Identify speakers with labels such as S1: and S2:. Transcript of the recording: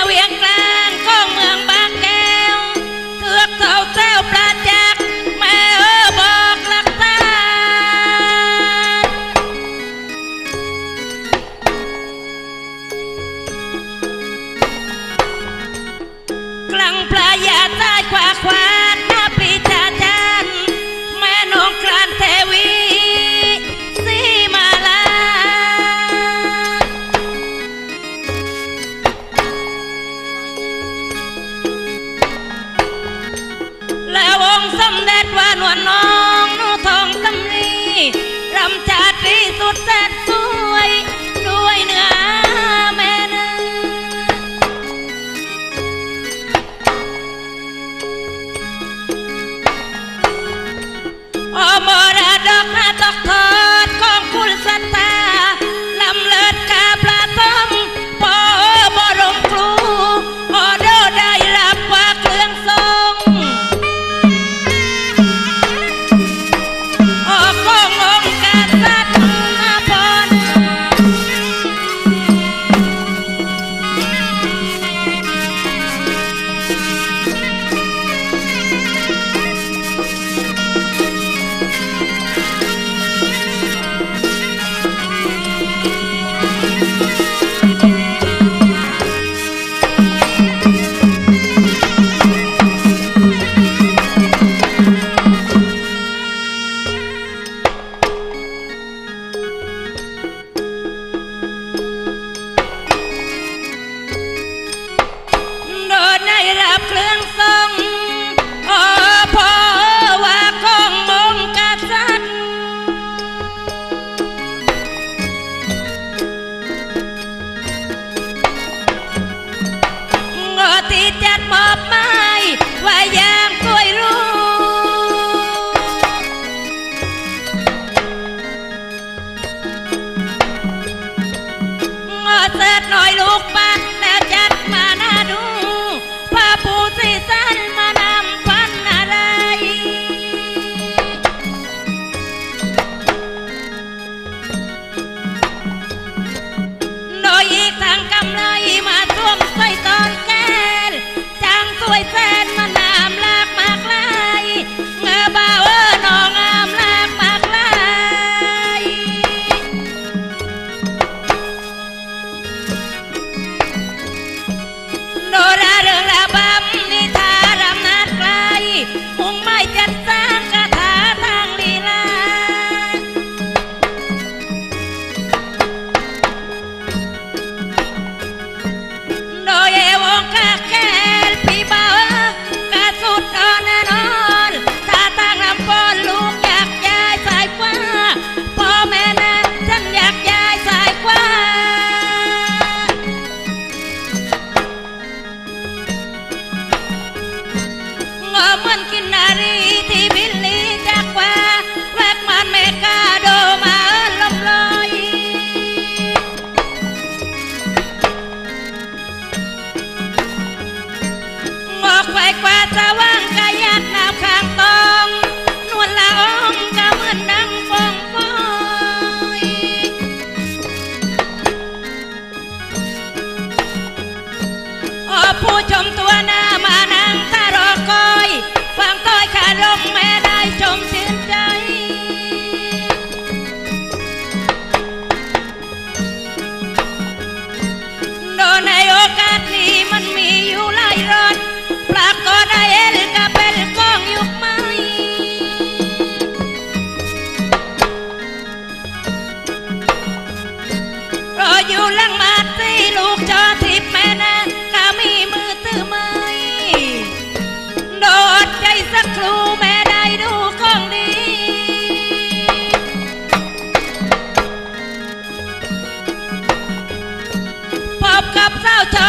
S1: เวียงกลางของเมืองบางแก้วเทือกเขาแต้วปราจักษ์แม่บอกหลักตากลางพระยาใต้ขวาขวานหน้าปีชาจันแม่นองครานเทวีสีมาลาและวงสมเด็จว่านวลน้องนูทองสำลีรำชาตรีสุดแสนสวยด้วยเนื้อแม่เนื้อมรดกนาตกทอดของคุณศรัทธาลำเลิศกาพระทมพอบรมครูออโดได้รับว่าเครื่องทรงขององค์กษัตริย์มาพรโดนได้รับเครื่องทรงพอว่าขององค์กษัตริย์ที่จัดมอบหมายว่าอย่างสวยรู้เสิร์ชหน่อยลูกปัดแล้วจัดมาหน้าดูพระผู้สีสันมานำพันอะไรโดยอีกทางกำไรมาท่วมใส่ตอนแก้ลจางสวยแสนมานำลากมากลายเงาบ่าวน้องงามลากมากลายโนราเรื่องระบำนิทารำนาดไกลมุ่งไม่จัดสร้างคาถาทางลีลาโดยเอวงคาแก้ลพี่บ่าวกะสุดอ่อนแน่นอนถ้าทางลำปอนลูกอยากย้ายสายฟ้าพ่อแม่นะฉันอยากย้ายสายฟ้าเหมือนกินนารีที่บินลีจากว่าแวกมันเมกาโดมาลมลอยไฟกว่าสว่างกายัดน้ำข้างตองนวลละอองก็เหมือนดังฟองฟอยผู้ชมตัวหน้ามานั่งถ้ารอคอยฟังต้อยขาลงแม่ได้ชมชื่นใจโดนในโอกาสนี้มันมีอยู่หลายรสปรากฏได้เอลกะเป็นกองยุคใหม่รออยู่หลังมาตีลูกจอทิพย์แม่นะก็มีมือตื้อไม้โดดใจสักครูแม่ได้ดูของดีพบกับเจ้าจอ